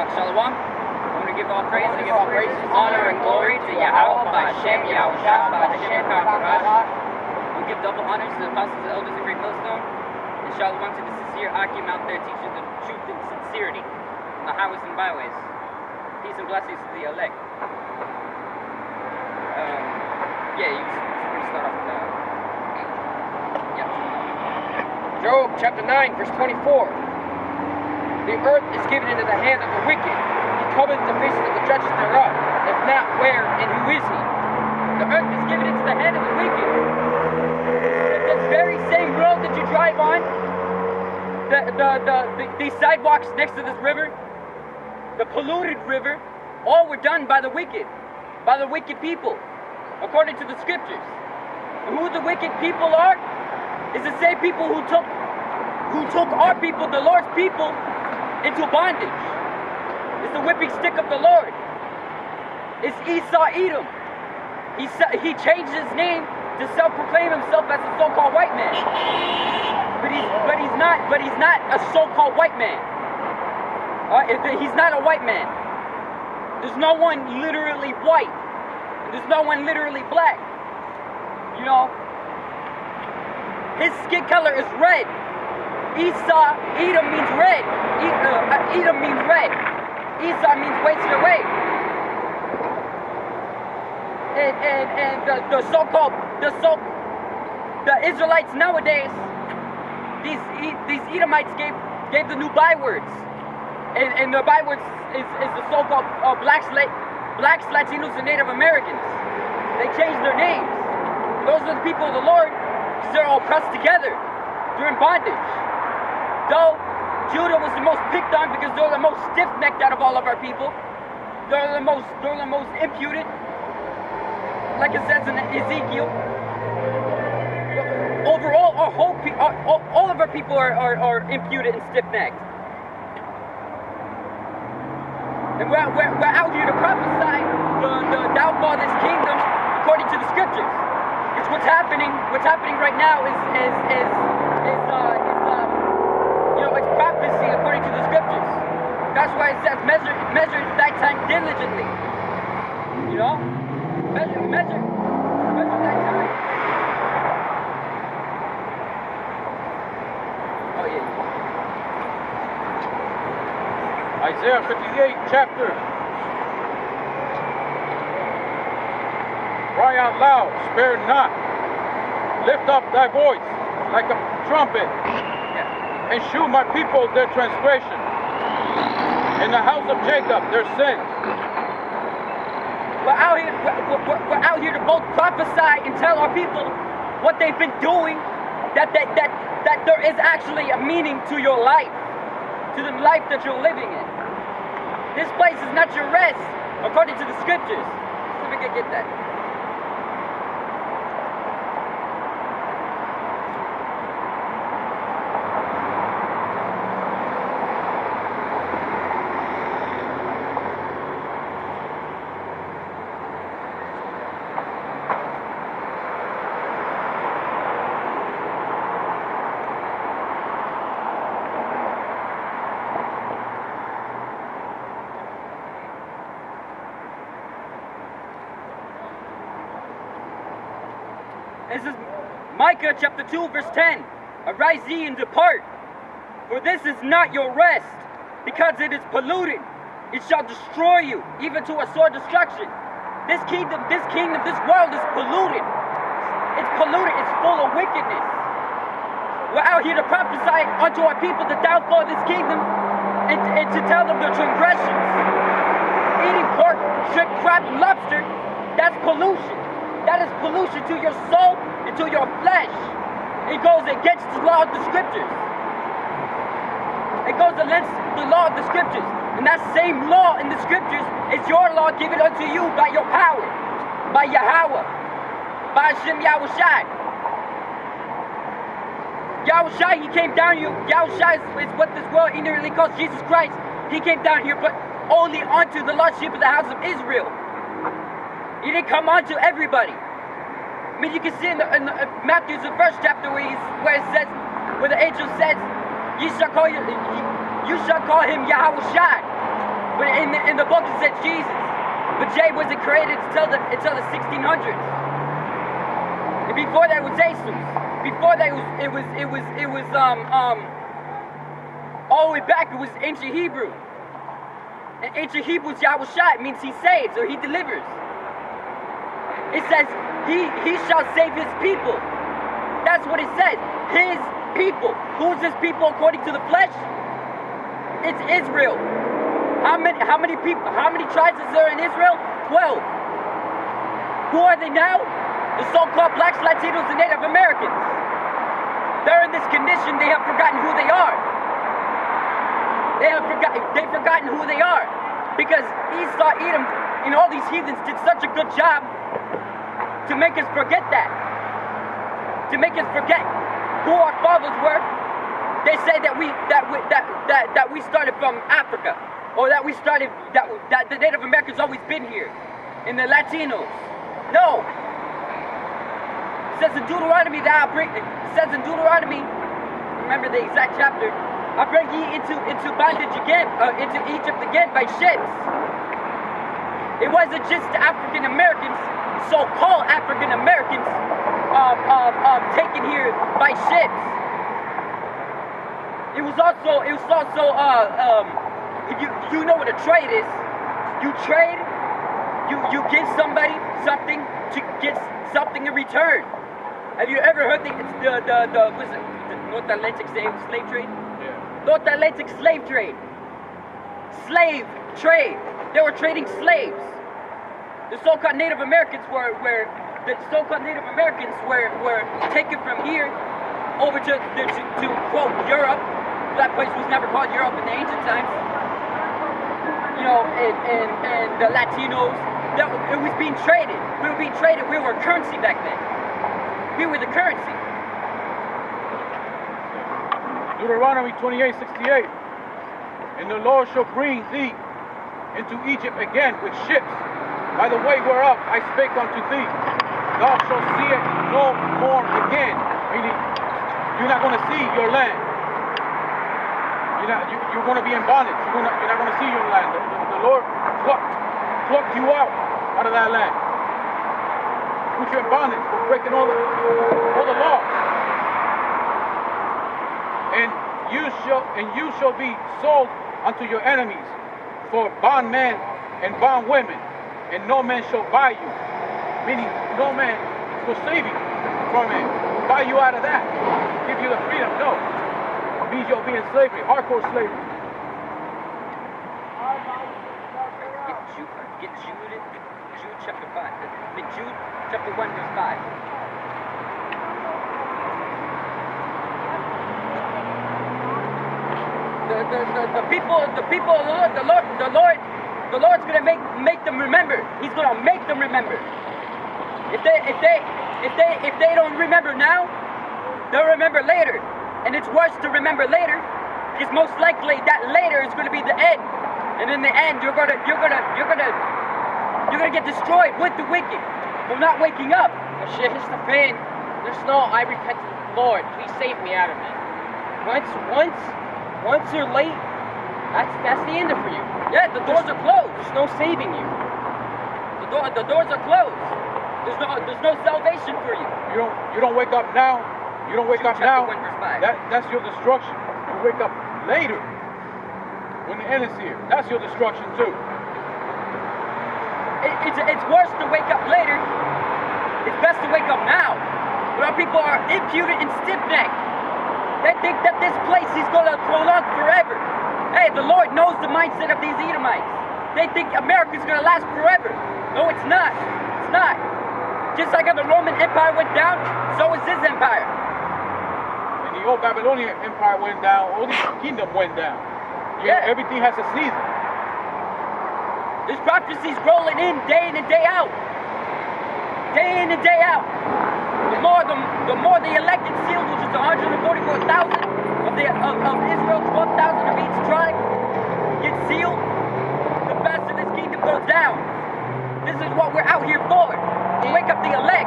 Shalom. I'm going to give all praise honor, and glory to Yahweh, by Hashem, Yahushua, by Hashem, Kakarash. We'll give double honors to the apostles and elders of Great Millstone. And Shalom to the sincere Akim out there teaching the truth and sincerity on the highways and byways. Peace and blessings to the elect. You can start off with that. Job chapter 9, verse 24. The earth is given into the hand of the wicked. He covereth the faces of the judges thereof. If not, where and who is he? The earth is given into the hand of the wicked. This very same road that you drive on, these sidewalks next to this river, the polluted river, all were done by the wicked people, according to the scriptures. And who the wicked people are is the same people who took our people, the Lord's people, into bondage. It's the whipping stick of the Lord. It's Esau Edom. He changed his name to self-proclaim himself as a so-called white man. But he's not a so-called white man. He's not a white man. There's no one literally white. There's no one literally black. You know, his skin color is red. Esau, Edom means red. Edom means red. Esau means wasted away. And the Israelites nowadays, these Edomites gave the new bywords, and the bywords is the so-called blacks, Latinos, and Native Americans. They changed their names. Those are the people of the Lord, because they're all pressed together during bondage. Though Judah was the most picked on because they're the most stiff-necked out of all of our people. They're the most imputed, like it says in Ezekiel. Overall, all of our people are imputed and stiff-necked. And we're out here to prophesy the downfall of this kingdom according to the scriptures. It's what's happening. What's happening right now is it's prophecy according to the scriptures. That's why it says measure thy time diligently. You know? Measure thy time. Oh yeah. Isaiah 58 chapter. Cry out loud, spare not. Lift up thy voice like a trumpet. And shew my people their transgression, in the house of Jacob their sins. We're out here to both prophesy and tell our people what they've been doing, that there is actually a meaning to your life, to the life that you're living in. This place is not your rest, according to the scriptures. Let me get that. This is Micah chapter 2 verse 10. Arise ye and depart, for this is not your rest, because it is polluted. It shall destroy you, even to a sore destruction. This kingdom, this world is polluted. It's polluted, it's full of wickedness. We're out here to prophesy unto our people the downfall of this kingdom and to tell them their transgressions. Eating pork, shrimp, crab, and lobster, that's pollution. That is pollution to your soul and to your flesh. It goes against the law of the scriptures. It goes against the law of the scriptures. And that same law in the scriptures is your law given unto you by your power, by Yahweh, by Hashem Yahushua. Yahushua, he came down here. Yahushua is what this world ignorantly calls Jesus Christ. He came down here, but only unto the lost sheep of the house of Israel. He didn't come on to everybody. I mean, you can see in Matthew's the first chapter where it says, where the angel says, you shall call him Yahushua. But in the book it said Jesus. But J wasn't created until the 1600s. And before that was Jesus. Before that it was all the way back. It was ancient Hebrew. And ancient Hebrew, Yahushua, means he saves or he delivers. It says he shall save his people. That's what it says. His people. Who's his people according to the flesh? It's Israel. How many people? How many tribes is there in Israel? 12. Who are they now? The so-called blacks, Latinos, and Native Americans. They're in this condition. They have forgotten who they are. They've forgotten who they are because Esau, Edom, and all these heathens did such a good job to make us forget that. To make us forget who our fathers were. They say that we started from Africa, or that we started that the Native Americans always been here, and the Latinos. No. It says in Deuteronomy remember the exact chapter. I bring ye into bondage again, into Egypt again by ships. It wasn't just the African Americans, so-called African Americans, taken here by ships. It was also, you know what a trade is. You trade, you give somebody something to get something in return. Have you ever heard the North Atlantic slave trade? North Atlantic slave trade. Slave trade. They were trading slaves. The so-called Native Americans were taken from here over to quote Europe. That place was never called Europe in the ancient times. You know, and the Latinos. It was being traded. We were being traded. We were currency back then. We were the currency. Deuteronomy 28:68. And the Lord shall bring thee into Egypt again with ships, by the way whereof I spake unto thee. Thou shalt see it no more again. Meaning, you're not going to see your land. You're going to be in bondage. You're not going to see your land. The Lord plucked you out of that land. Put you in bondage for breaking all the laws. And you shall be sold unto your enemies for bondmen and bondwomen, and no man shall buy you. Meaning, no man will save you from it, buy you out of that, give you the freedom. No, it means you'll be in slavery, hardcore slavery. Get Jude chapter 5. Jude chapter 1 verse 5. The people of the Lord's gonna make them remember. He's gonna make them remember. If they don't remember now, they'll remember later. And it's worse to remember later, because most likely that later is gonna be the end. And in the end, you're gonna get destroyed with the wicked for not waking up. The shit hits the fan. There's no, I repent to the Lord. Please save me out of it. Once you're late, that's the end of for you. Yeah, the doors are closed. There's no saving you. The doors are closed. There's no salvation for you. You don't wake up now. You don't wake up now. 1 verse 5. That's your destruction. You wake up later when the end is here. That's your destruction too. It's worse to wake up later. It's best to wake up now. But our people are impudent and stiff-necked. They think that this place is going to prolong forever. Hey, the Lord knows the mindset of these Edomites. They think America's going to last forever. No, it's not. It's not. Just like how the Roman Empire went down, so is this empire. And the old Babylonian Empire went down, all these kingdoms went down. Yeah, everything has a season. There's prophecies rolling in and day out. Day in and day out. The more the elected sealed, which is 144,000 of Israel, 12,000 of each tribe, get sealed, the faster this kingdom goes down. This is what we're out here for. To wake up the elect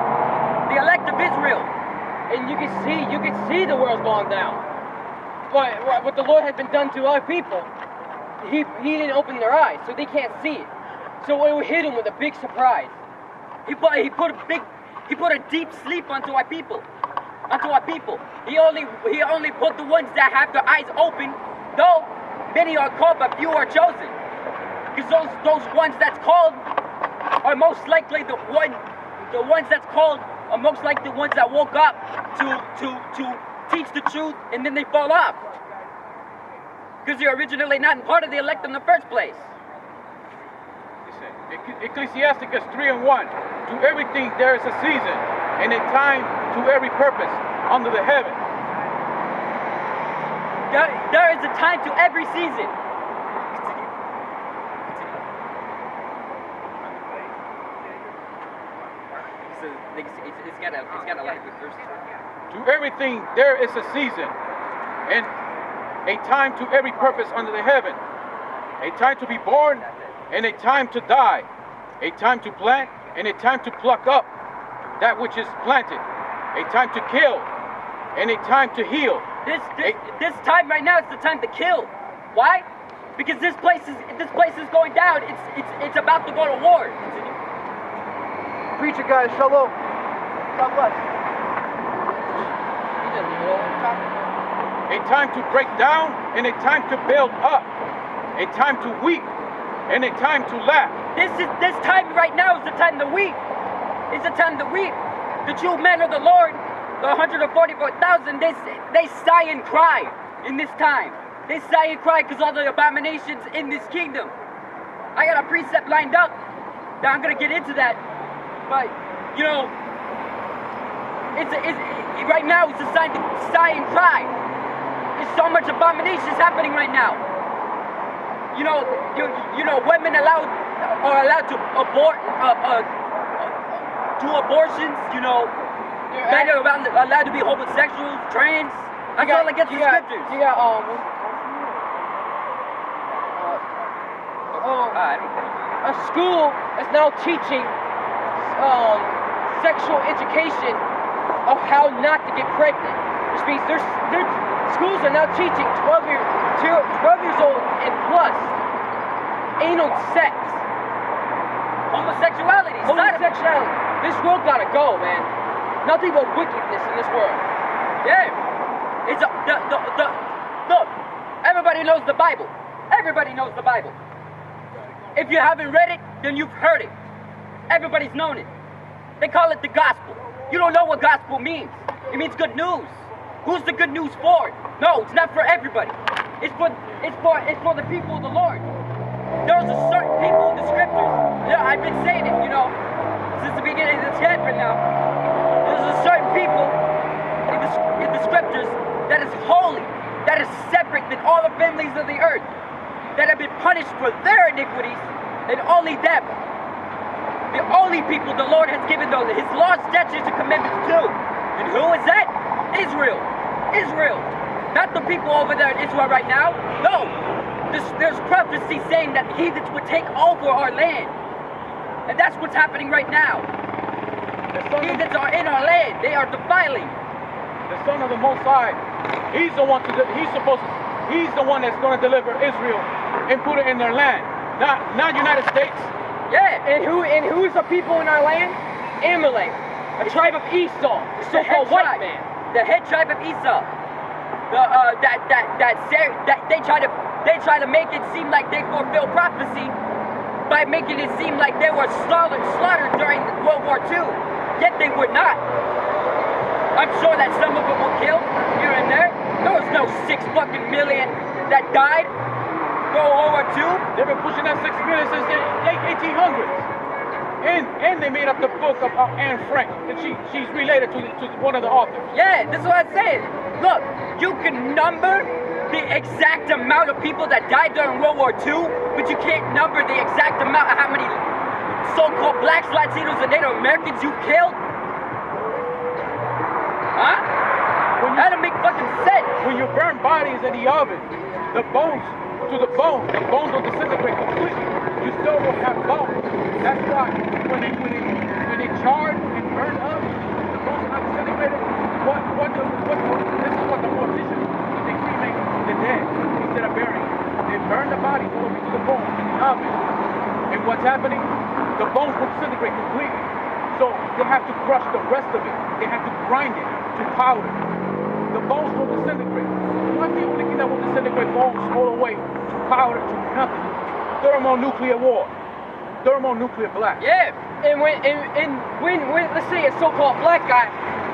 of Israel. And you can see the world's going down. But what the Lord has been done to our people, he didn't open their eyes, so they can't see it. So it would hit them with a big surprise. He put a deep sleep onto our people. He only put the ones that have their eyes open, though many are called but few are chosen. Because those ones that's called are most likely the ones that's called are most likely the ones that woke up to teach the truth and then they fall off. Because you're originally not part of the elect in the first place. Ecclesiasticus 3:1. To everything there is a season, and a time to every purpose under the heaven. There is a time to every season. It's got a lot of good verses. To everything there is a season, and a time to every purpose under the heaven. A time to be born, and a time to die. A time to plant, and a time to pluck up that which is planted. A time to kill, and a time to heal. This time right now is the time to kill. Why? Because this place is going down. It's about to go to war. Preacher guys, shalom. God bless. A time to break down, and a time to build up. A time to weep, and a time to laugh. This time right now is the time to weep. It's the time to weep. The true men of the Lord, the 144,000, they sigh and cry in this time. They sigh and cry because all the abominations in this kingdom. I got a precept lined up. Now I'm gonna get into that, but you know, right now it's a sign to sigh and cry. There's so much abominations happening right now. You know, women are allowed to do abortions. You know, men are allowed to be homosexuals, trans. That's all against the scriptures. You got a school is now teaching sexual education of how not to get pregnant, which means schools are now teaching 12 years old and plus anal sex. Homosexuality. This world gotta go, man. Nothing but wickedness in this world. Yeah. Look, everybody knows the Bible. Everybody knows the Bible. If you haven't read it, then you've heard it. Everybody's known it. They call it the gospel. You don't know what gospel means. It means good news. Who's the good news for? No, it's not for everybody. It's for the people of the Lord. There's a certain people in the scriptures. Yeah, I've been saying it, since the beginning of the chapter now. There's a certain people in the scriptures that is holy, that is separate than all the families of the earth, that have been punished for their iniquities, and only them. The only people the Lord has given his laws, statutes, and commandments to. And who is that? Israel. Israel. Not the people over there in Israel right now. No. There's prophecy saying that heathens would take over our land. And that's what's happening right now. Heathens are in our land. They are defiling. The Son of the Most High, he's the one that's going to deliver Israel and put it in their land. Not United States. Yeah, and who is the people in our land? Amalek, a tribe of Esau, the so-called white man. The head tribe of Esau. They try to make it seem like they fulfill prophecy by making it seem like they were slaughtered during World War II. Yet they were not. I'm sure that some of them were killed here and there. There was no 6 fucking million that died during World War II. They've been pushing that 6 million since the late 1800s. And they made up the book of Anne Frank. And she's related to one of the authors. Yeah, this is what I'm saying. Look, you can number the exact amount of people that died during World War II, but you can't number the exact amount of how many so-called blacks, Latinos, and Native Americans you killed. Huh? That don't make fucking sense. When you burn bodies in the oven, the bones will disintegrate completely. You still will have bones. That's why when they charred and burned up, the bones are not disintegrated. This is what the politicians do. They cremate the dead instead of burying them. They burn the bodies all the way to the bone in the oven. And what's happening? The bones will disintegrate completely. So they have to crush the rest of it. They have to grind it to powder. The bones will disintegrate. What's the only thing that will disintegrate bones all the way to powder to nothing? Thermonuclear war. Thermonuclear blast. Yeah, and when let's say a so-called black guy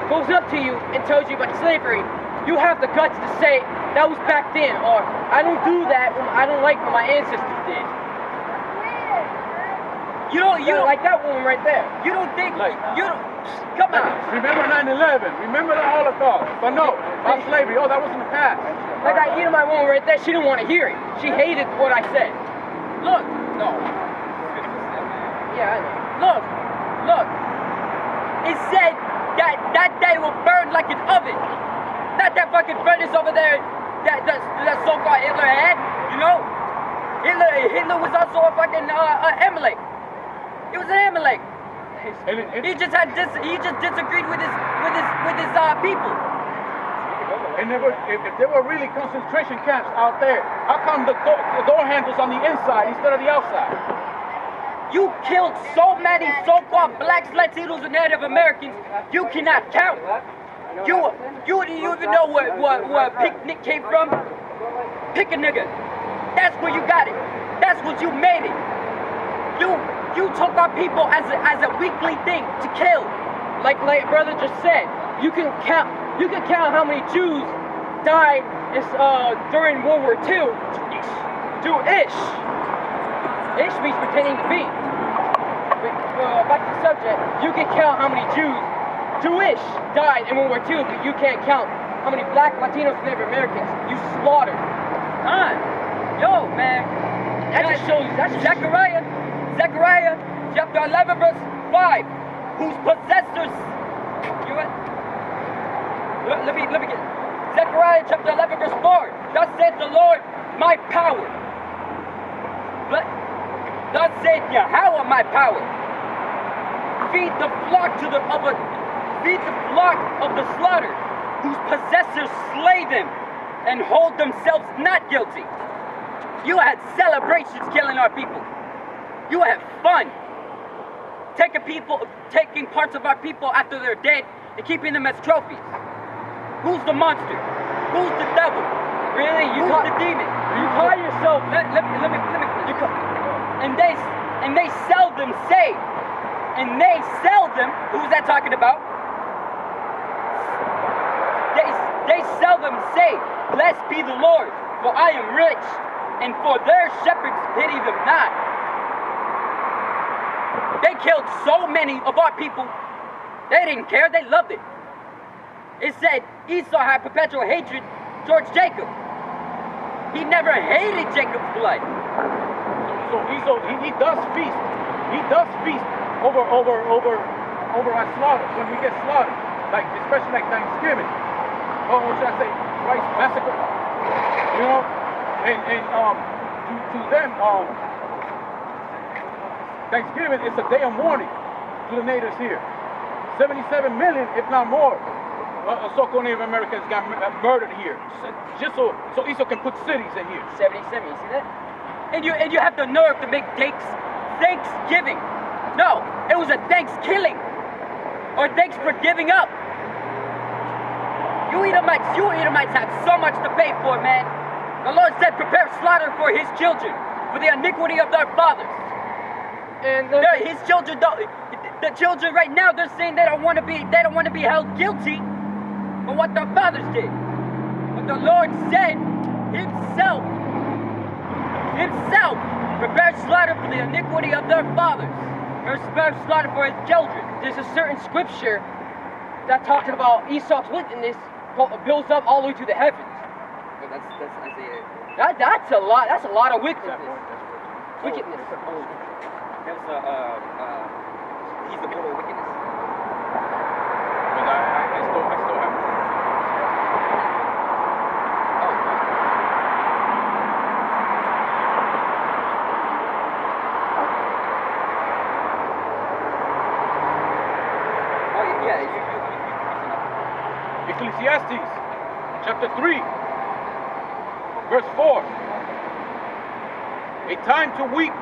goes up to you and tells you about slavery, you have the guts to say that was back then, or I don't do that. I don't like what my ancestors did. You don't like that woman right there. You don't think Like- you don't. Come on. Remember 9/11. Remember the Holocaust. But no, about slavery. Oh, that was in the past. Like I eat my woman right there. She didn't want to hear it. She hated what I said. Look, no. Yeah, I know. Look. It said that day will burn like an oven. Not that fucking furnace over there that so-called Hitler had, you know? Hitler was also a fucking Amalek. He was an Amalek. He just disagreed with his people. And if there were really concentration camps out there, how come the door handles on the inside instead of the outside? You killed so many so-called blacks, Latinos, and Native Americans, you cannot count. You even know where picnic came from? Pick a nigga. That's where you got it. That's what you made it. You took our people as a weekly thing to kill. Like brother just said, you can count how many Jews died during World War II. Jewish. Ish means pretending to be. Back to the subject, you can count how many Jewish died in World War II, but you can't count how many black, Latinos, and Native Americans you slaughtered. Yo, man. That just shows you. Zechariah, chapter 11, verse 5. Whose possessors. You know what? Let me get. Zechariah chapter 11, verse 4. Thus said the Lord, my power. Thus said Yahweh, my power. Feed the flock of the slaughter, whose possessors slay them and hold themselves not guilty. You had celebrations killing our people. You had fun. Taking parts of our people after they're dead and keeping them as trophies. Who's the monster? Who's the devil? Really? Who's the demon? You call yourself. Let me and they seldom say, who's that talking about? They seldom say, blessed be the Lord, for I am rich, and for their shepherds pity them not. They killed so many of our people, they didn't care, they loved it. It said Esau had perpetual hatred towards Jacob. He never hated Jacob's blood. So he does feast. He does feast over our slaughter when we get slaughtered, like especially like Thanksgiving. Or should I say, Christ massacre? You know, and to them, Thanksgiving is a day of mourning to the natives here. 77 million, if not more, so-called Native Americans got murdered here, just so Esau can put cities in here. 77, you see that? And you have the nerve to make Thanksgiving. No, it was a Thanksgiving, or thanks for giving up. You Edomites have so much to pay for, man. The Lord said, prepare slaughter for his children, for the iniquity of their fathers. And His children don't. The children right now, they're saying they don't want to be held guilty for what their fathers did. But the Lord said himself, prepare slaughter for the iniquity of their fathers. Prepare slaughter for his children. there's a certain scripture that talks about Esau's wickedness builds up all the way to the heavens. But that's Isaiah. That's a lot. That's a lot of wickedness. Wickedness. That's he's the mortal wickedness. But I still have. Ecclesiastes chapter 3 verse 4. a time to weep,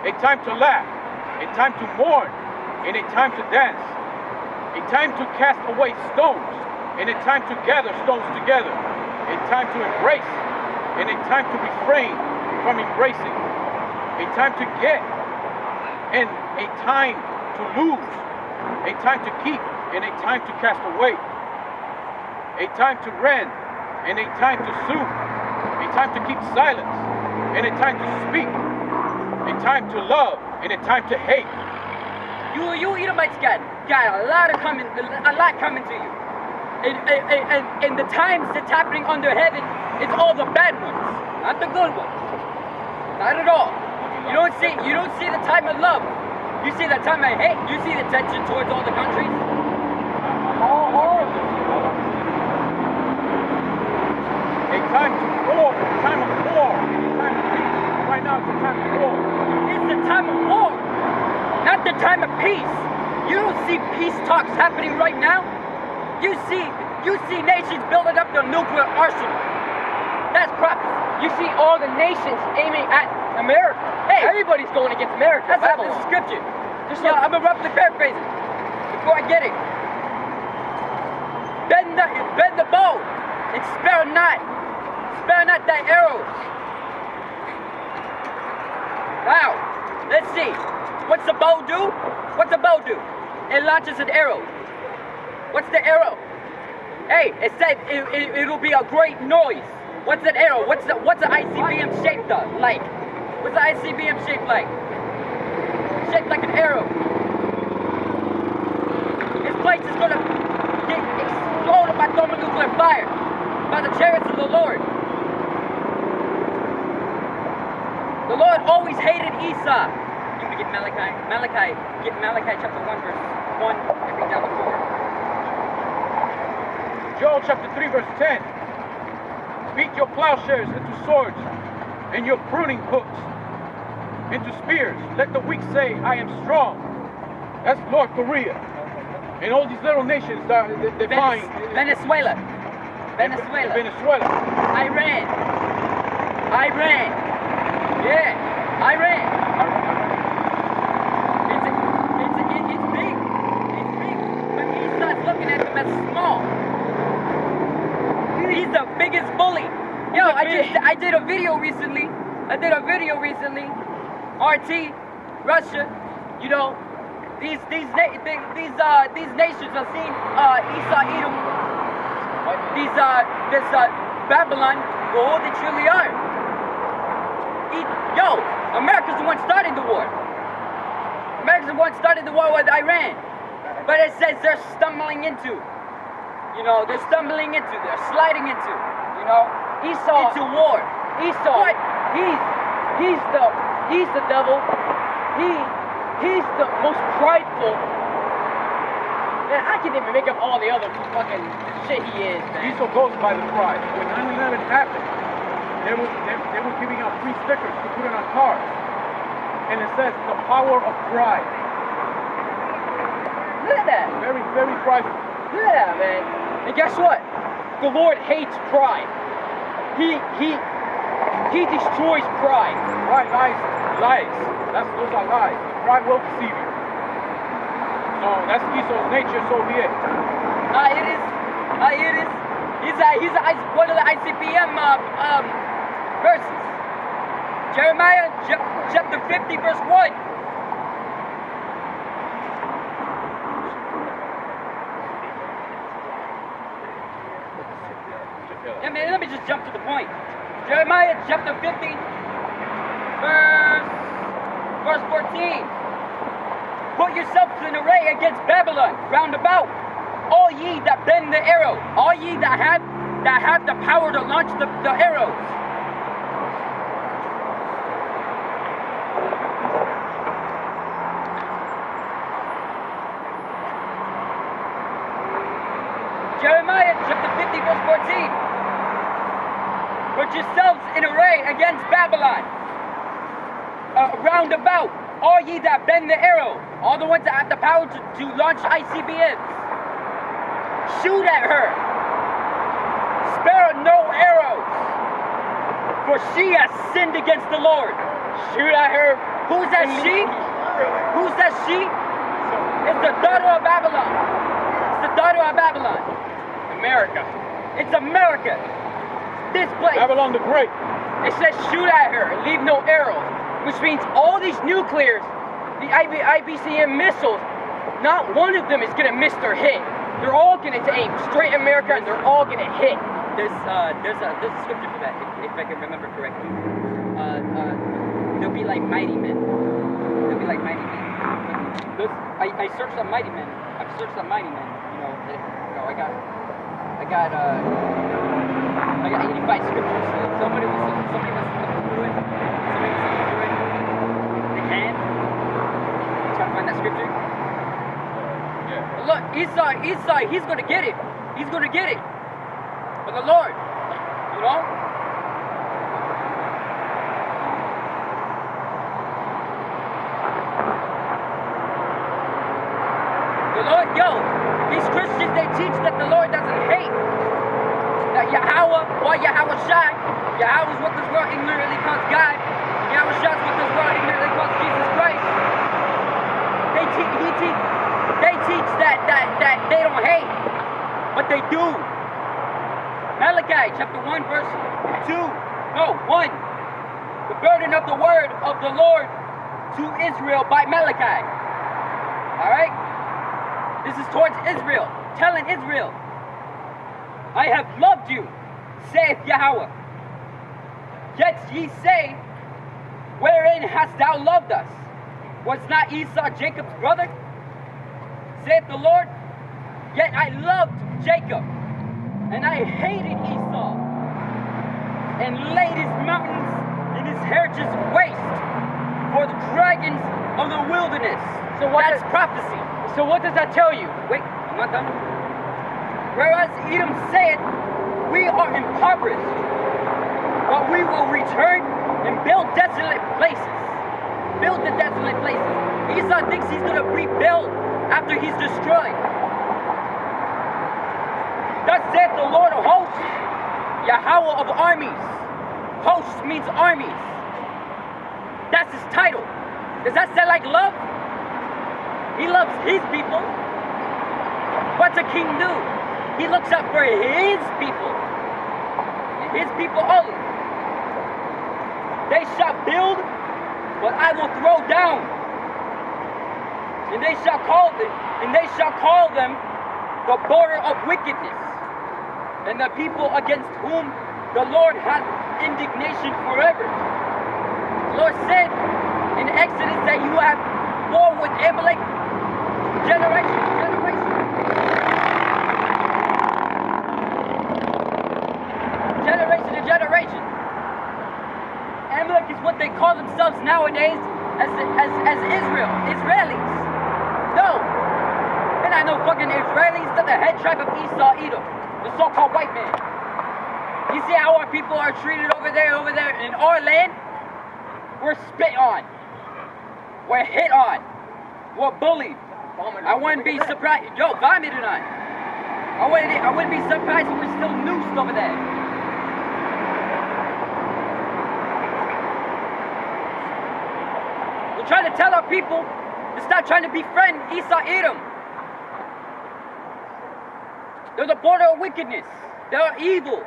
a time to laugh, a time to mourn, and a time to dance, a time to cast away stones, and a time to gather stones together, a time to embrace, and a time to refrain from embracing, a time to get, and a time to lose, a time to keep, and a time to cast away, a time to rend, and a time to sue, a time to keep silence, and a time to speak, a time to love, and a time to hate. You Edomites got a lot coming to you. And the times that's happening under heaven, it's all the bad ones, not the good ones. Not at all. You don't see the time of love. You see the time of hate. You see the tension towards all the countries. All of them. A time to war, a time of war, a time of peace. Right now it's a time of war. It's the time of war, not the time of peace. You don't see peace talks happening right now. You see nations building up their nuclear arsenal. That's prophecy. You see all the nations aiming at America. Hey, everybody's going against America. that's not the Babylon. scripture. Just Yeah, look. I'm roughly paraphrasing before I get it. Bend the bow and spare not thy arrows. Wow. Let's see. What's the bow do? What's the bow do? It launches an arrow. What's the arrow? Hey, it said it'll be a great noise. What's that arrow? What's the ICBM shaped like? What's the ICBM shaped like? Shaped like an arrow. This place is gonna get exploded by thermonuclear fire, by the chariots of the Lord. The Lord always hated Esau. You can get Malachi chapter 1 verse 1 and read down to 4. Joel chapter 3 verse 10. Beat your plowshares into swords and your pruning hooks into spears. Let the weak say, I am strong. That's North Korea. And all these little nations that they're buying. Venezuela. Iran. Yeah, Iran. It's big. It's big. But Esau's looking at them as small. He's the biggest bully. Yo, I did a video recently. RT, Russia, you know, these nations are seeing Esau, Edom, this Babylon for all they truly are. Yo, America's the one starting the war. America's the one starting the war with Iran. But it says they're stumbling into. You know, they're sliding into, you know, Esau. into war. Esau. What? He's the devil. He's the most prideful. Man, I can't even make up all the other fucking shit he is, man. Esau goes by the pride. When 9/11 happened, they were giving out free stickers to put it on cars. And it says the power of pride. Look at that. Very, very prideful. Look at that, man. And guess what? The Lord hates pride. He destroys pride. Pride lies. Those are lies. Pride will deceive you. So that's Esau's nature, so be it. It is. He's one of the ICBM verses. Jeremiah chapter 50 verse 1. Yeah, man, let me just jump to the point. Jeremiah chapter 50 verse 14. Put yourselves in array against Babylon round about, all ye that bend the arrow, all ye that have the power to launch the arrows. Jeremiah chapter 50 verse 14. Put yourselves in array against Babylon round about, all ye that bend the arrow, all the ones that have the power to launch ICBMs. Shoot at her. Spare no arrows, for she has sinned against the Lord. Shoot at her. Who's that she? Who's that she? It's the daughter of Babylon. It's the daughter of Babylon. America. It's America. This place. Babylon the Great. It says shoot at her and leave no arrows, which means all these nuclears, the IBCM missiles, not one of them is gonna miss their hit. They're all gonna aim straight at America and they're all gonna hit. There's a scripture for that, if I can remember correctly. They'll be like mighty men. They'll be like mighty men. I searched on mighty men. I've searched on mighty men. I got 85 scriptures. So somebody was looking through it. Somebody was looking through it. They can. Trying to find that scripture. Yeah. Look, Esau, he's gonna get it. He's gonna get it. For the Lord. You know? The Lord, these Christians, they teach that the Lord doesn't hate. That Yahweh, or Yahweh Shai, Yahweh is what this world ignorantly calls God. Yahweh Shai is what this world ignorantly calls Jesus Christ. They teach that they don't hate, but they do. Malachi chapter 1 verse 1. The burden of the word of the Lord to Israel by Malachi. Alright? This is towards Israel, telling Israel, I have loved you, saith Yahweh. Yet ye say, wherein hast thou loved us? Was not Esau Jacob's brother? Saith the Lord, yet I loved Jacob, and I hated Esau, and laid his mountains and his heritage waste for the dragons of the wilderness. So what That's prophecy. So what does that tell you? Wait, I'm not done. Whereas Edom said, we are impoverished, but we will return and build desolate places. Build the desolate places. Esau thinks he's going to rebuild after he's destroyed. Thus saith the Lord of hosts, Yahweh of armies. Hosts means armies. That's his title. Does that sound like love? He loves his people. What's a king do? He looks out for his people. And his people only. They shall build, but I will throw down. And they shall call them the border of wickedness, and the people against whom the Lord hath indignation forever. The Lord said in Exodus that you have war with Amalek generation to generation. Generation to generation. Amalek is what they call themselves nowadays as Israel. Israelis. No. They're not no fucking Israelis. They're the head tribe of Esau, Edom. The so-called white man. You see how our people are treated over there in our land? We're spit on. We're hit on. We're bullied. I wouldn't be surprised. Vomited on. I wouldn't be surprised if we're still noosed over there. We're trying to tell our people to stop trying to befriend Esau, Edom. They're the border of wickedness. They're evil.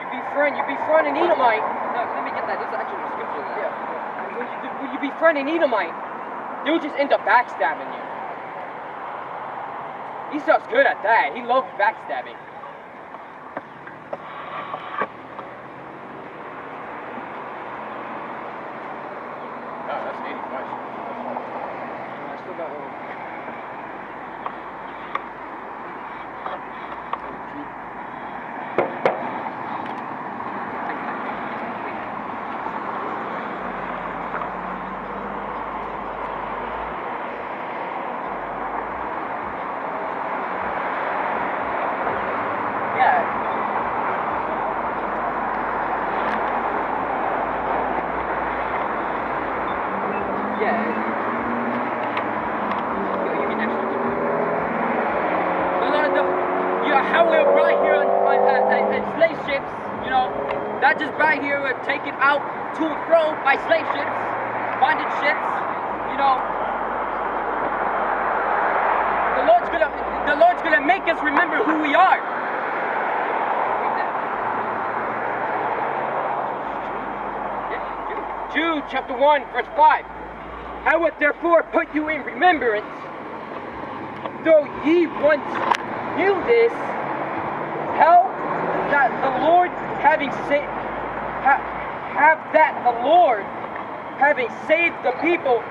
You befriend an Edomite. No, let me get that. There's actually a scripture there. Yeah. And when you befriend an Edomite, they'll just end up backstabbing you. Esau's good at that. He loves backstabbing. That's 85. I still got one. Slave ships, not just right here, we're taken out to and fro by slave ships, bondage ships, you know. The Lord's gonna make us remember who we are. Jude chapter 1, verse 5. I would therefore put you in remembrance, though ye once knew this, how that the Lord having saved the people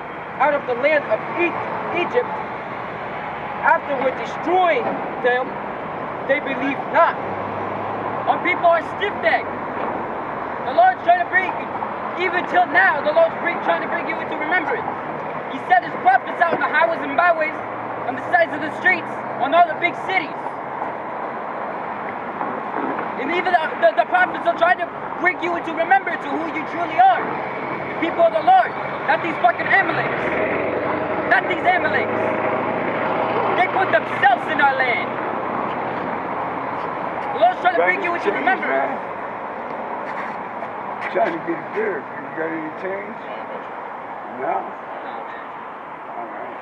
out of the land of Egypt, afterward destroying them, they believed not. Our people are stiff-necked. The Lord's trying to bring, even till now, the Lord's trying to bring you into remembrance. He set his prophets out in the highways and byways, on the sides of the streets, on all the big cities. And even the prophets are trying to bring you into remembrance of who you truly are. The people of the Lord, not these fucking Amaleks. Not these Amaleks. They put themselves in our land. The Lord's trying to bring you into remembrance. Trying to get it good. You got any change? No? All right.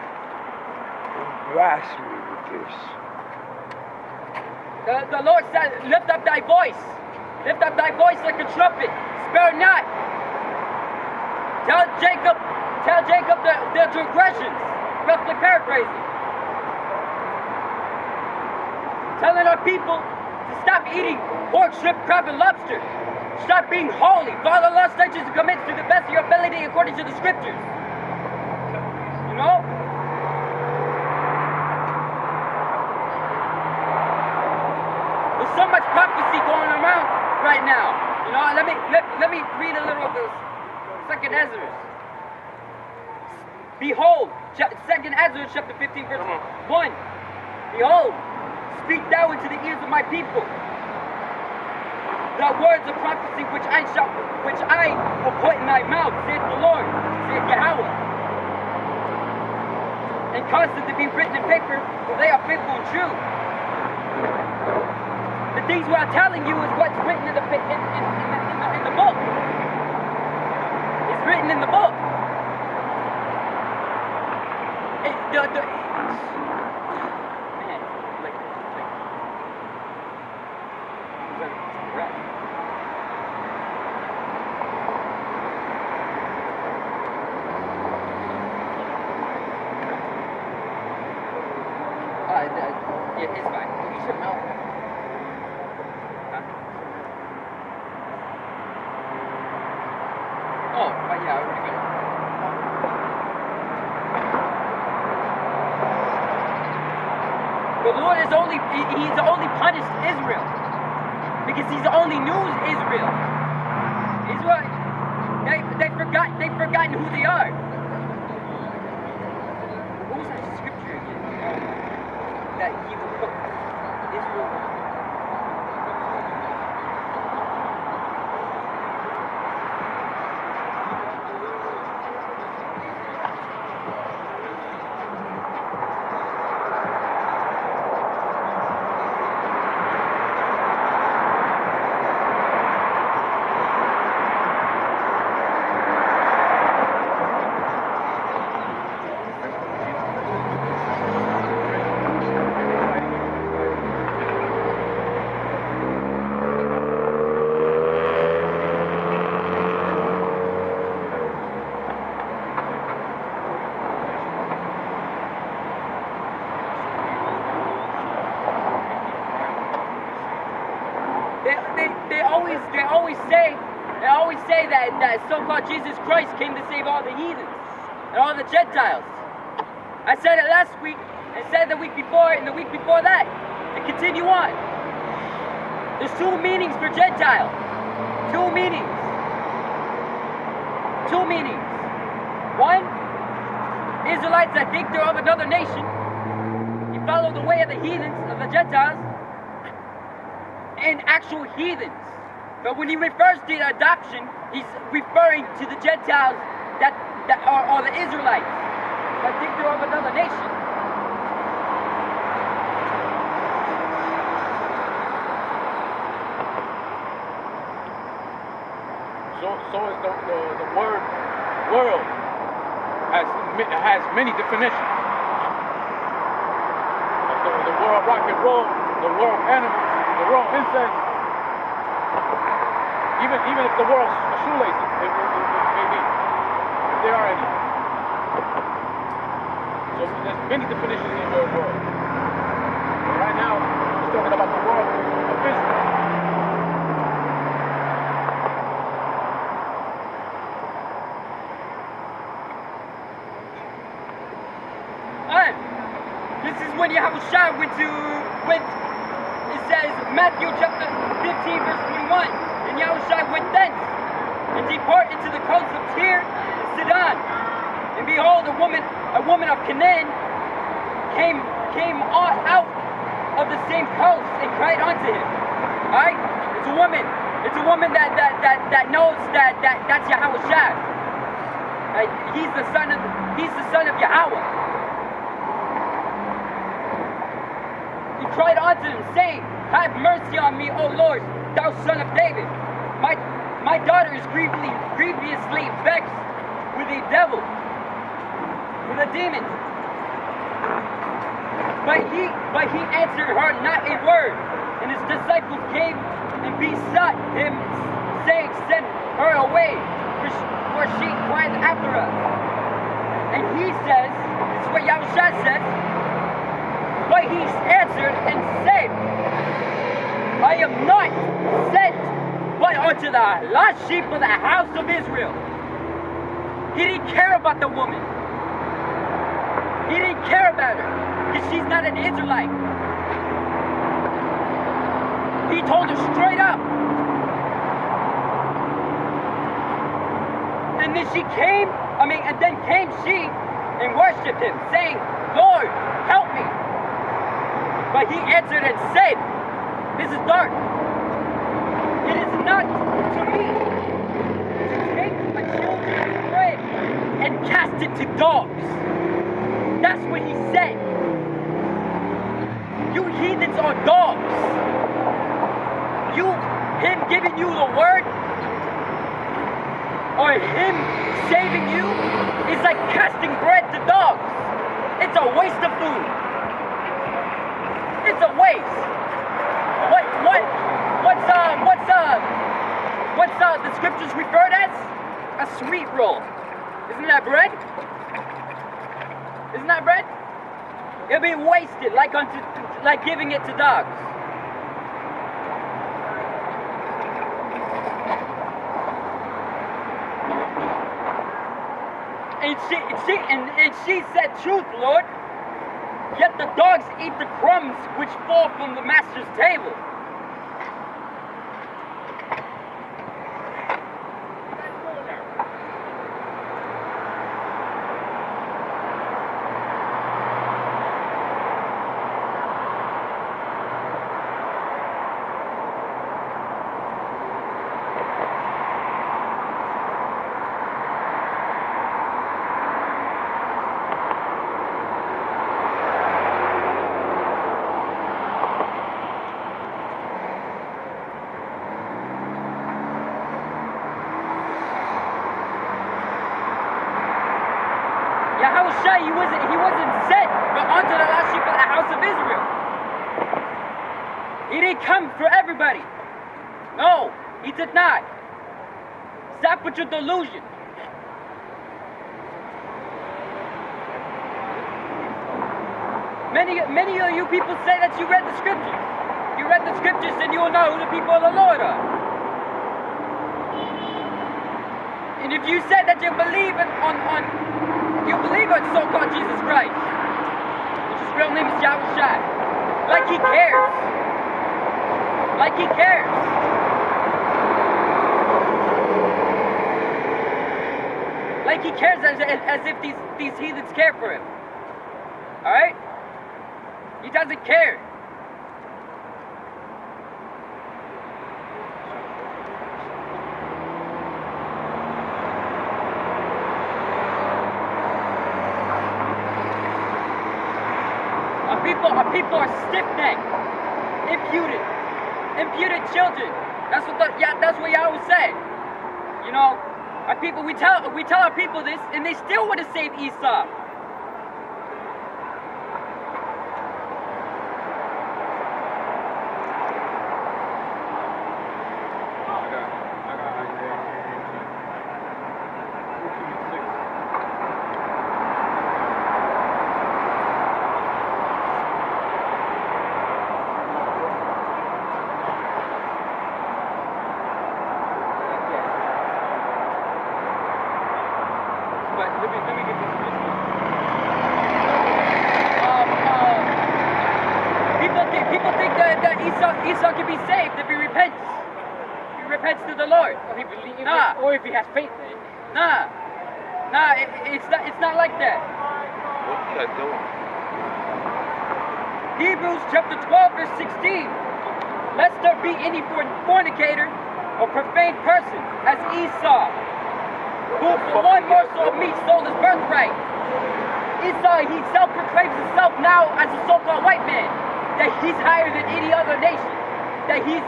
Blast me with this. The Lord said, lift up thy voice. Lift up thy voice like a trumpet. Spare not. Tell Jacob their transgressions. Roughly paraphrasing. Telling our people to stop eating pork, shrimp, crab, and lobster. Stop being holy. Follow law, statutes, and commandments to the best of your ability according to the scriptures. You know? There's so much prophecy going around right now. You know, let me read a little of this. Second Ezra. Behold, Second Ezra chapter 15, verse 1. Behold, speak thou into the ears of my people the words of prophecy which I will put in thy mouth, saith the Lord, saith Yahweh. And cause them to be written in paper, for they are faithful and true. The things we are telling you is what's written in the book. It's written in the book. Yeah, it's fine. You should know. Oh, but yeah, I already got it. The Lord is he's only punished Israel. Because he's only knows Israel. Israel, they've forgotten who they are. What was that scripture again? That he will put Israel. They always say that so-called Jesus Christ came to save all the heathens and all the Gentiles. I said it last week, and said the week before, and the week before that, and continue on. There's two meanings for Gentile. Two meanings. Two meanings. One, Israelites that think they're of another nation. You follow the way of the heathens, of the Gentiles, and actual heathens. But when he refers to adoption, he's referring to the Gentiles that are the Israelites that think they're of another nation. so is the word world has many definitions. The world of rock and roll, the world of animals, the world of insects, even if the world of shoelaces, it may be, if there are any. So there's many definitions in the word world. But right now, we're talking about the world of Israel. This is when Yahushua went, it says, Matthew chapter 15, verse 21, and Yahushua went thence, and departed into the coasts of Tyre and Sidon. And behold, a woman of Canaan came out of the same coast and cried unto him. Alright? It's a woman that knows that's Yahushua. He's the son of Yahweh. He cried unto him, saying, Have mercy on me, O Lord, thou son of David. My daughter is grievously vexed with a devil, with a demon. But he answered her not a word. And his disciples came and besought him, saying, Send her away, for she cried after us. And he says, this is what Yahushua says, but he answered and said, I am not sent but unto the lost sheep of the house of Israel. He didn't care about the woman. He didn't care about her because she's not an Israelite. He told her straight up. And then came she and worshipped him, saying, Lord, help me. But he answered and said, This is dark. It is not to me to take a children's bread and cast it to dogs. That's what he said. You heathens are dogs. Him giving you the word, or him saving you, is like casting bread to dogs. It's a waste of food. It's a waste. What's the scriptures referred as? A sweet roll. Isn't that bread? Isn't that bread? It'll be wasted like giving it to dogs. And she said, Truth, Lord. Yet the dogs eat the crumbs which fall from the master's table. Yahushua, he wasn't sent but unto the lost sheep of the house of Israel. He didn't come for everybody. No, he did not. Stop with your delusion. Many of you people say that you read the scriptures. You read the scriptures, then you will know who the people of the Lord are. And if you said that you believe you believe in so-called Jesus Christ, which his real name is Yahushua, like he cares. Like he cares. Like he cares as if these heathens care for him. Alright? He doesn't care. Our people are stiff-necked, impudent children. That's what Yahweh said. You know, our people, we tell our people this, and they still want to save Esau. But let me get this. People think that Esau can be saved if he repents. If he repents to the Lord. Or if he has faith in it. Nah, it's not like that. What's that doing? Hebrews chapter 12, verse 16. Lest there be any fornicator or profane person as Esau, who for one morsel of meat sold his birthright. Esau, he self-proclaims himself now as a so-called white man, that he's higher than any other nation, that he's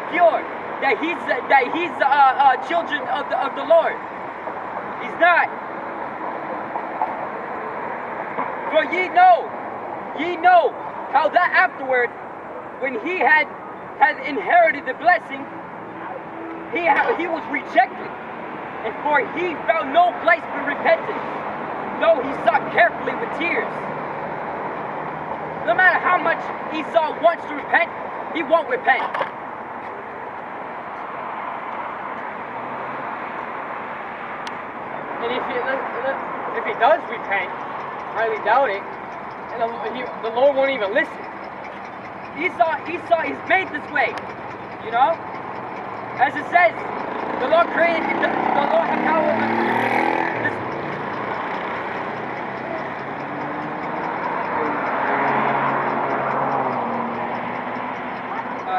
pure, that he's children of the Lord. He's not. For ye know how that afterward, when he had inherited the blessing, he was rejected, and for he found no place for repentance, though he sought carefully with tears. No matter how much Esau wants to repent, he won't repent. And if he does repent, highly doubt it, and the Lord won't even listen. Esau is made this way, you know? As it says, the Lord created, the Lord had power over this.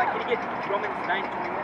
Can you get Romans 9:21?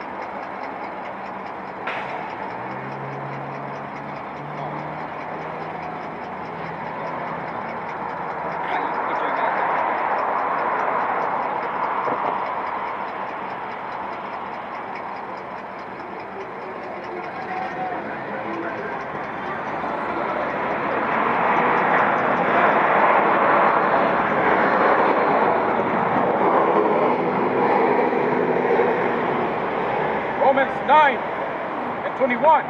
Romans 9:21.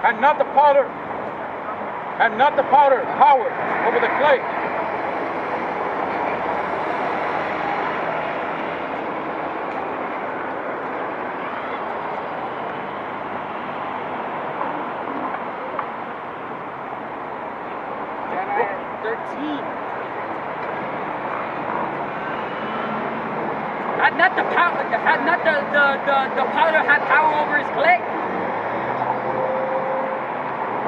And not the powder power over the clay. Jeremiah 13. Had not the powder had power over his clay.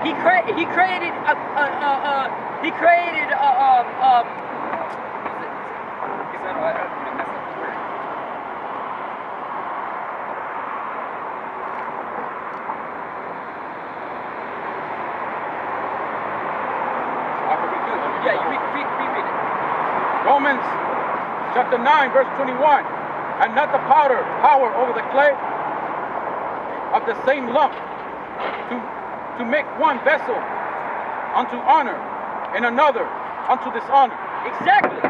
He created yeah, you read it. Romans chapter 9, verse 21. And not the power over the clay of the same lump, to make one vessel unto honor and another unto dishonor. Exactly.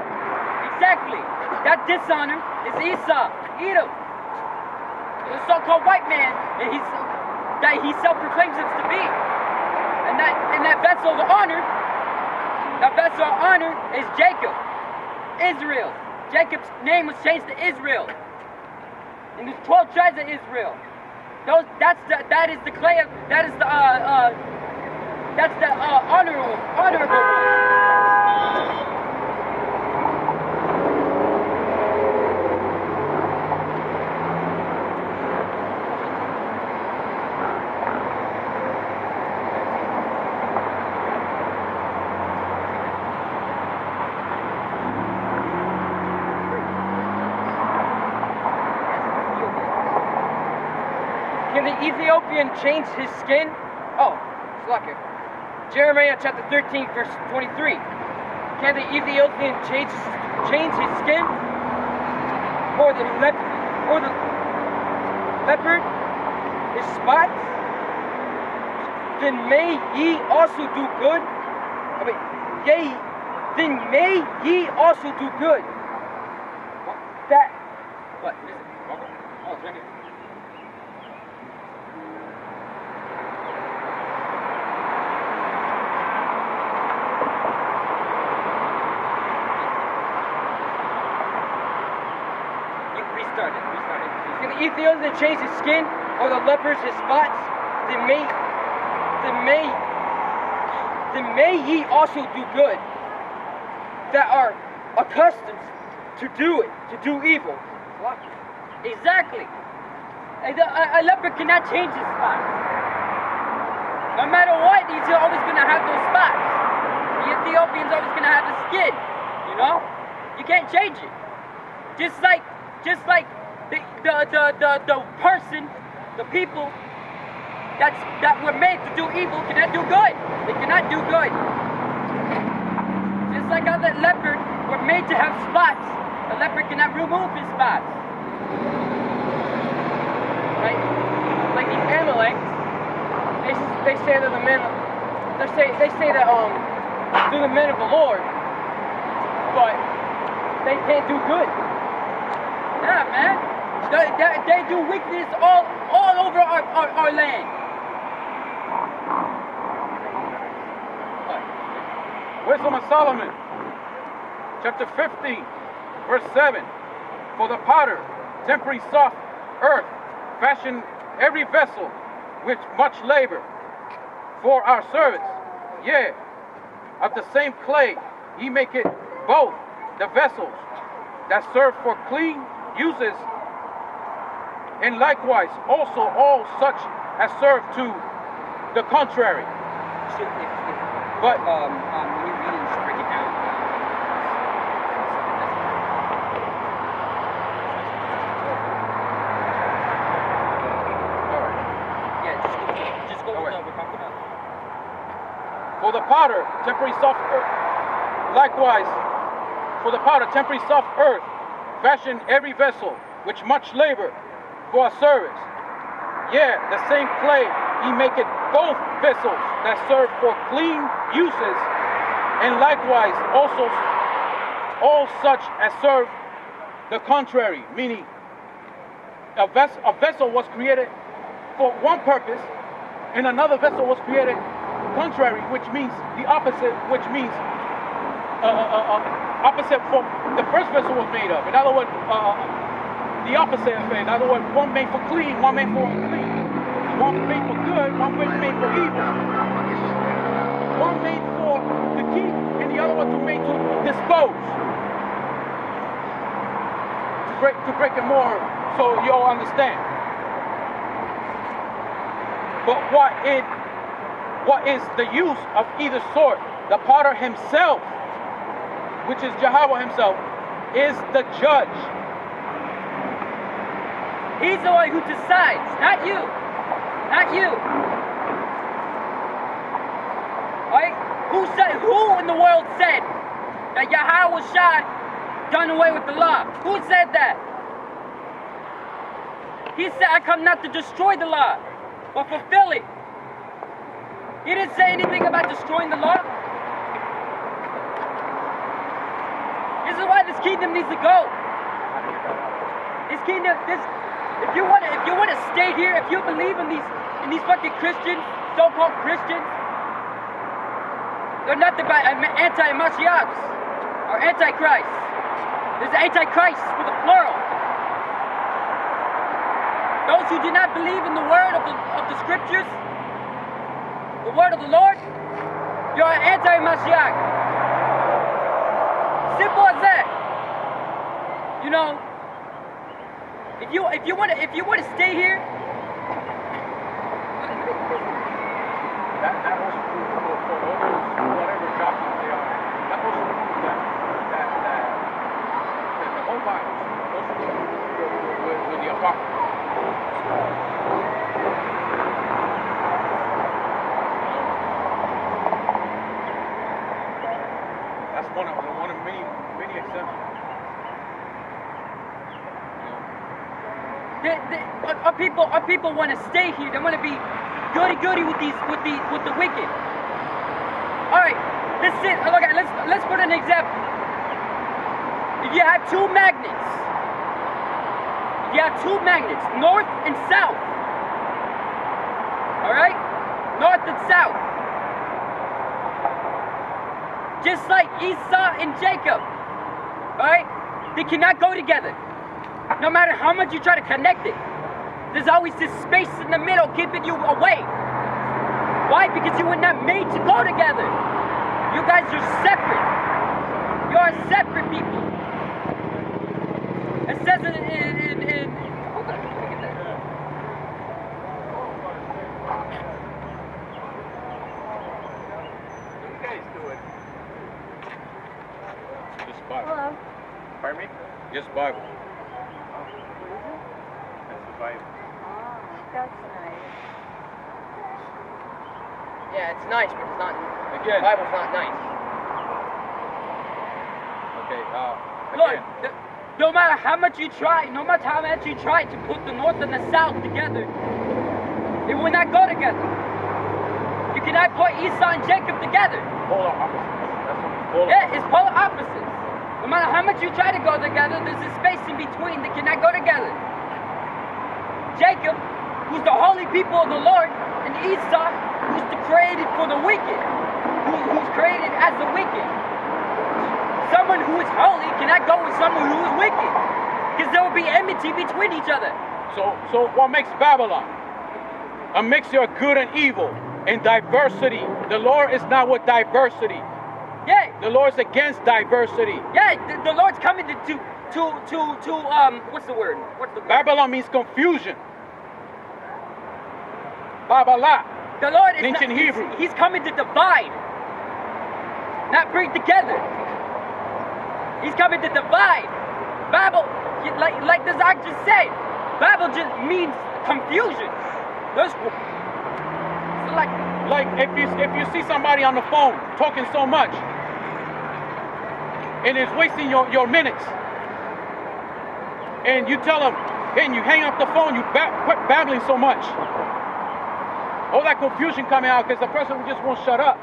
That dishonor is Esau, Edom, the so-called white man that he self-proclaims him to be. And that vessel of honor, is Jacob, Israel. Jacob's name was changed to Israel. And there's 12 tribes of Israel. That is the clay of, that's the honorable one. Can the Ethiopian change his skin? Oh, it's lucky. Jeremiah chapter 13, verse 23. Can the Ethiopian change his skin? Or the leopard? his spots, then may ye also do good. Then may ye also do good. That. What? Is it? Oh, it's right here. You restart it. Can the Ethiopian change his skin, or the lepers his spots? Then may ye also do good, that are accustomed to do it, to do evil. What? Exactly. A leper cannot change his spots. No matter what, he's always going to have those spots. The Ethiopian's always going to have the skin. You know? You can't change it. Just like the person, the people that were made to do evil cannot do good. They cannot do good. Just like how that leper were made to have spots, the leper cannot remove his spots. Right? Like the Amalekites, they say they're the men. They say that they're the men of the Lord, but they can't do good. Yeah, man. They do wickedness all over our land. Wisdom of Solomon, chapter 15, verse 7. For the potter, tempering soft earth, fashion every vessel with much labor for our service. Yea, of the same clay he maketh both the vessels that serve for clean uses, and likewise also all such as serve to the contrary. But when you read it, just break it down. Yeah, just go with what we're talking about. for the potter, tempering soft earth, likewise, for the potter, tempering soft earth, fashion every vessel, which much labor for our service. Yea, the same clay he maketh both vessels that serve for clean uses, and likewise also all such as serve the contrary, meaning a vessel was created for one purpose, and another vessel was created contrary, which means the opposite, which means opposite from the first vessel was made of. In other words, the opposite of it. In other words, one made for clean, one made for unclean. One made for good, one made for evil. One made for to keep, and the other one made to dispose. To break it more so you all understand. But what is the use of either sort? The potter himself, which is Jehovah himself, is the judge. He's the one who decides, not you. Not you. Alright? Who in the world said that Yahweh Shai done away with the law? Who said that? He said, I come not to destroy the law, but fulfill it. He didn't say anything about destroying the law. This is why this kingdom needs to go. This kingdom, if you want to stay here, if you believe in these fucking Christians, so-called Christians, they're nothing but anti-Mashiachs or antichrist. There's antichrist with a plural. Those who do not believe in the word of the scriptures, the word of the Lord, you're an anti-Mashiach. Simple as that. You know, if you want to stay here, that was for those whatever jockeys they are. That was that the whole Bible with the Apocrypha. That's one of many exceptions. Our people want to stay here. They want to be goody with the wicked. All right, listen. Okay, let's put an example. If you have two magnets, north and south. All right, north and south. Just like Esau and Jacob. All right, they cannot go together. No matter how much you try to connect it, there's always this space in the middle keeping you away. Why? Because you were not made to go together. You guys are separate. You are separate people. It says in hold on, let me get that. You guys do it. Just Bible. Hello. Pardon me? Just Bible. That's the Bible. Oh, that's nice. Yeah, it's nice, but it's not. Again. The Bible's not nice. Okay, Look, again. no matter how much you try, to put the north and the south together, it will not go together. You cannot put Esau and Jacob together. Polar opposites. That's what it's polar. Yeah, it's polar opposites. No matter how much you try to go together, there's a space in between that cannot go together. Jacob, who's the holy people of the Lord, and Esau, who's created for the wicked, who's created as the wicked. Someone who is holy cannot go with someone who is wicked, because there will be enmity between each other. So what makes Babylon? A mixture of good and evil and diversity. The Lord is not with diversity. Yeah, The Lord's against diversity. yeah. The Lord's coming to what's the word? Babylon means confusion. Babala. The Lord is Ancient Hebrew. He's coming to divide, not bring together. He's coming to divide. Babel, like the Zach just said, Babel just means confusion. There's Like if you see somebody on the phone talking so much and it's wasting your minutes, and you tell them, hey, and you hang up the phone, you quit babbling so much. All that confusion coming out because the person just won't shut up.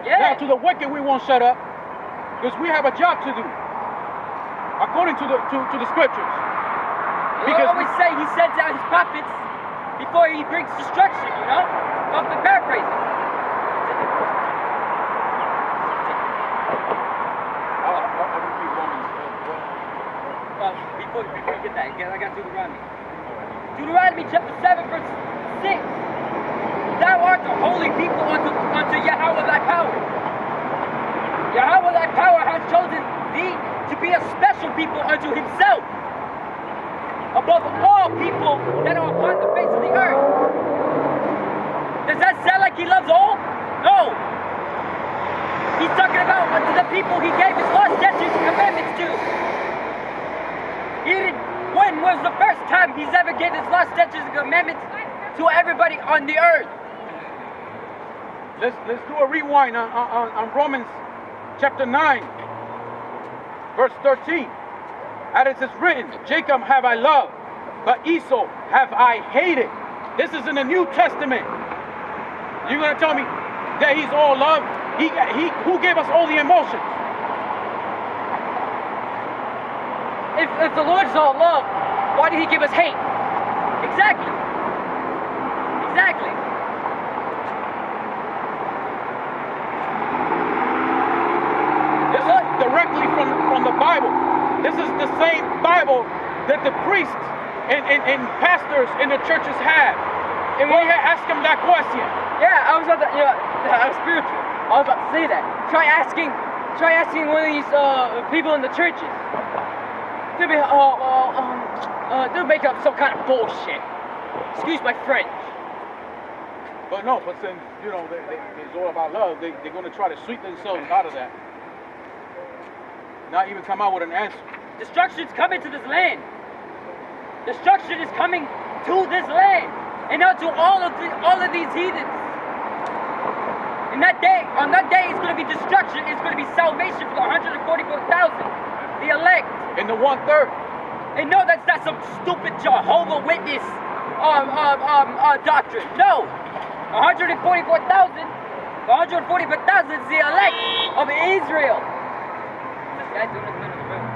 yeah. Now to the wicked we won't shut up because we have a job to do according to the scriptures. We always say he sends out his prophets before he brings destruction, you know? I'm paraphrasing. Before you get that, I got Deuteronomy. Deuteronomy chapter 7, verse 6. Thou art the holy people unto Yahweh thy power. Yahweh thy power has chosen thee to be a special people unto himself, above all people that are upon the face of the earth. Does that sound like he loves all? No. He's talking about unto the people he gave his law, statutes, and commandments to. When was the first time he's ever given his law, statutes, and commandments to everybody on the earth? Let's do a rewind on Romans chapter 9, verse 13. As it is written, Jacob have I loved, but Esau have I hated. This is in the New Testament. You're going to tell me that he's all love? Who gave us all the emotions? If the Lord's all love, why did he give us hate? Exactly. Exactly. This is directly from the Bible. This is the same Bible that the priests and pastors in the churches have. And we ask them that question. Yeah, I was about to, I'm spiritual. I was about to say that. Try asking one of these people in the churches. They'll be, they'll make up some kind of bullshit. Excuse my French. But then, it's all about love. They're going to try to sweep themselves out of that. Not even come out with an answer. Destruction's coming to this land. Destruction is coming to this land. And unto all of these heathens. And on that day, it's going to be destruction. It's going to be salvation for the 144,000, the elect. And the 1/3. And no, that's not some stupid Jehovah Witness doctrine. No, 144,000 is the elect of Israel. This guy's doing it in the middle of the road.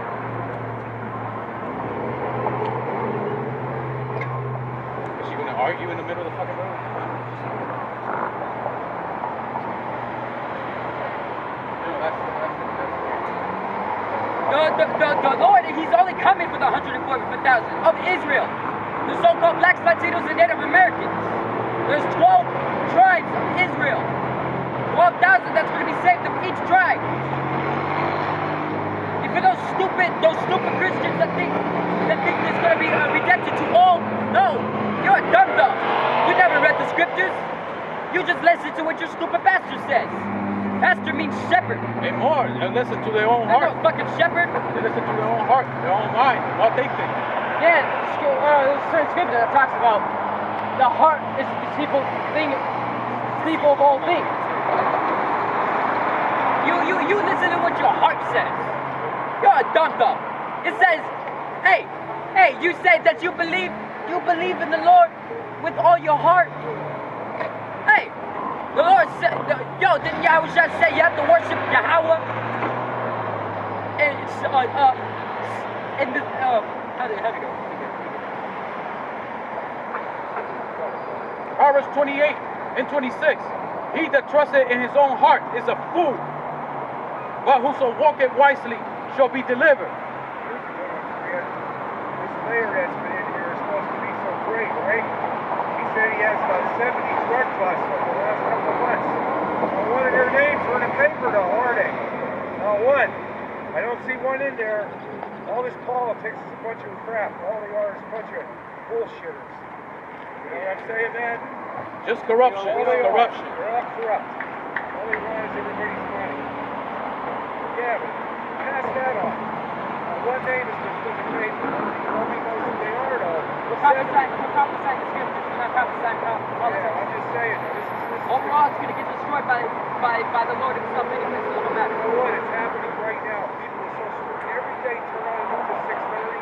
Is she gonna argue in the middle of the fucking road? The Lord, He's only coming for the 144,000 of Israel. The so-called blacks, Latinos, and Native Americans. There's 12 tribes of Israel. 12,000 that's going to be saved of each tribe. And for those stupid Christians that think there's going to be a redemption to all, no, you're a dum-dum. You never read the scriptures. You just listen to what your stupid pastor says. Pastor means shepherd. And more, and listen to their own heart. No fucking shepherd. They listen to their own heart, their own mind, what they think. Yeah, there's a certain scripture that talks about the heart is the deceitful of all things. You listen to what your heart says. You're a dum-dum. It says, hey, you say that you believe in the Lord with all your heart. Hey, the Lord said, didn't Yahweh say you have to worship Yahweh? And how did it go? Proverbs 28 and 26. He that trusteth in his own heart is a fool, but whoso walketh wisely shall be delivered. This mayor that's been in here is supposed to be so great, right? He said he has about 70 drug busts over the last couple of months. Not one of their names were in the paper, though, are they? Not one. I don't see one in there. All this politics is a bunch of crap. All they are is a bunch of bullshitters. You know what I'm saying, man? Just corruption. You know, It's corruption. They're all corrupt. All they want is everybody's money. Yeah, but pass that on. What name is this in the paper? Nobody knows who they are, though. We're prophesying the scriptures. We're not prophesying politics. Yeah, I'm just saying. This is Overall, it's going to get destroyed by the Lord Himself anyway, so it don't matter. You know what? It's happening right now. People are so stupid. Every day, turn on the news at 6:30.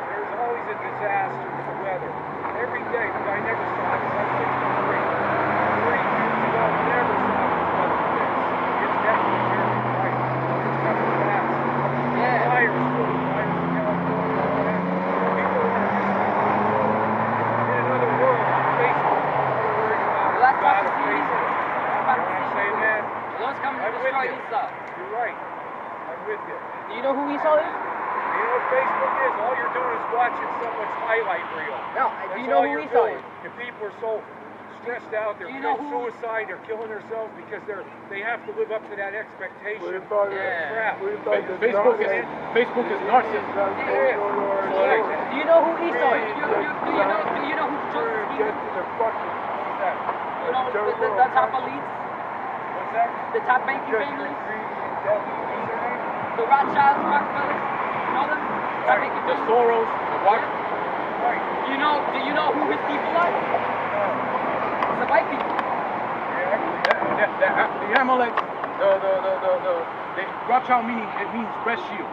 There's always a disaster with the weather. Every day, but I never saw it. I'm 63. 3 years ago, I never saw this weather like this. It's definitely very bright. It's coming fast. Yeah. Fires, too. Fires in California, all that. People are just in another world on Facebook. They're worried about Well, that's God prophecy. or Facebook. You know what I'm saying, man? The Lord's coming to I'm with destroy you. Esau. You're right. I'm with you. Do you know who Esau is? You know what Facebook is? All you're doing is watching someone's highlight reel. No. That's Do you know all who you're Esau doing. is? If people are so stressed out, they're Do you know committing who- suicide, they're killing themselves because they have to live up to that expectation. What about Yeah. Crap. Facebook is narcissism. Do you know who Esau is? Do you know who Joseph Get is? to the fucking What's that? You know the top elites? What's that? The top banking get families? What's your name? The Rothschilds, Rockefellers? You know them? Top banking The families? Soros, the what? Right. Do you know who his people are? It's the white people. The Amalek, the Rothschild meaning, it means red shield.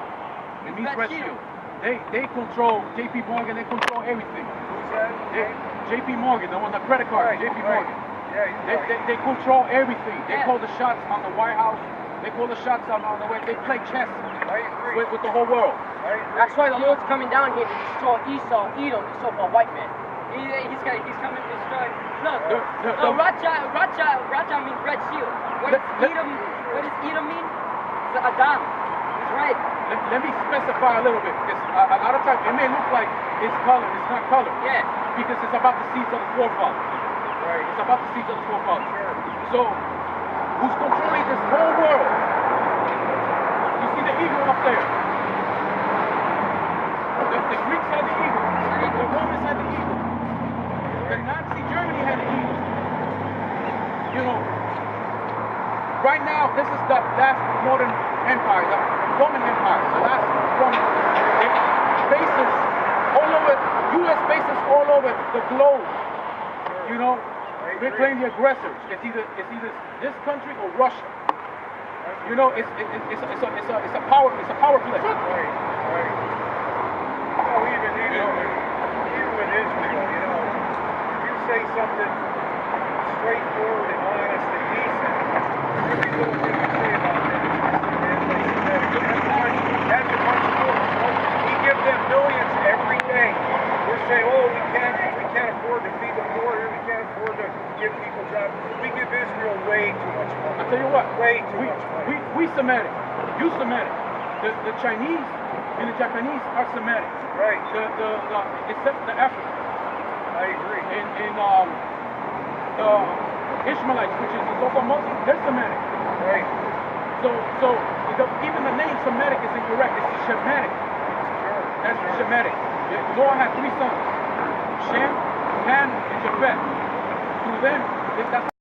It means Red red shield. shield. They control JP Morgan, they control everything. Who's that? JP Morgan, the one, the credit card, JP Morgan. Yeah, you're right. They control everything. They Yeah. call the shots on the White House. They call the shots on the way. They play chess I agree. with the whole world. I agree. That's why the Lord's coming down here to destroy Esau, Edom, the so-called white man. He's coming to destroy. Look, The- Rothschild means red shield. What does Edom mean? It's Adam. It's red. Let me specify a little bit, because a lot of times it may look like it's color. It's not color. Yeah. Because it's about the seeds of the forefathers. Right. It's about the seeds of the forefathers. Sure. So, who's controlling this whole world? You see the eagle up there. The Greeks had the eagle. The Romans had the eagle. The Nazi Germany had the eagle. You know, right now, this is the last modern empire, the Roman Empire, the last Roman. Bases all over, U.S. bases all over the globe. You know, they claim the aggressors. It's either this country or Russia. You know, it's a power play. Right. Right. Well, even with Israel, you know, you say something straightforward and honest and decent, every little thing you say about them is that's a bunch of bull. We give them millions every day. We're saying, oh, we can't afford to feed the poor here, we can't afford to give people jobs. We give Israel way too much money. I'll tell you what, Way too much money. we Semitic, you Semitic. The Chinese and the Japanese are Semitic. Right. Except the Africans. I agree. And the Ishmaelites, which is the so-called Muslims, they're Semitic. Right. Even the name Semitic is incorrect. It's Shemitic. Sure. That's Shemitic. Noah had 3 sons, Shem, Ham, and Japheth. Through them, that's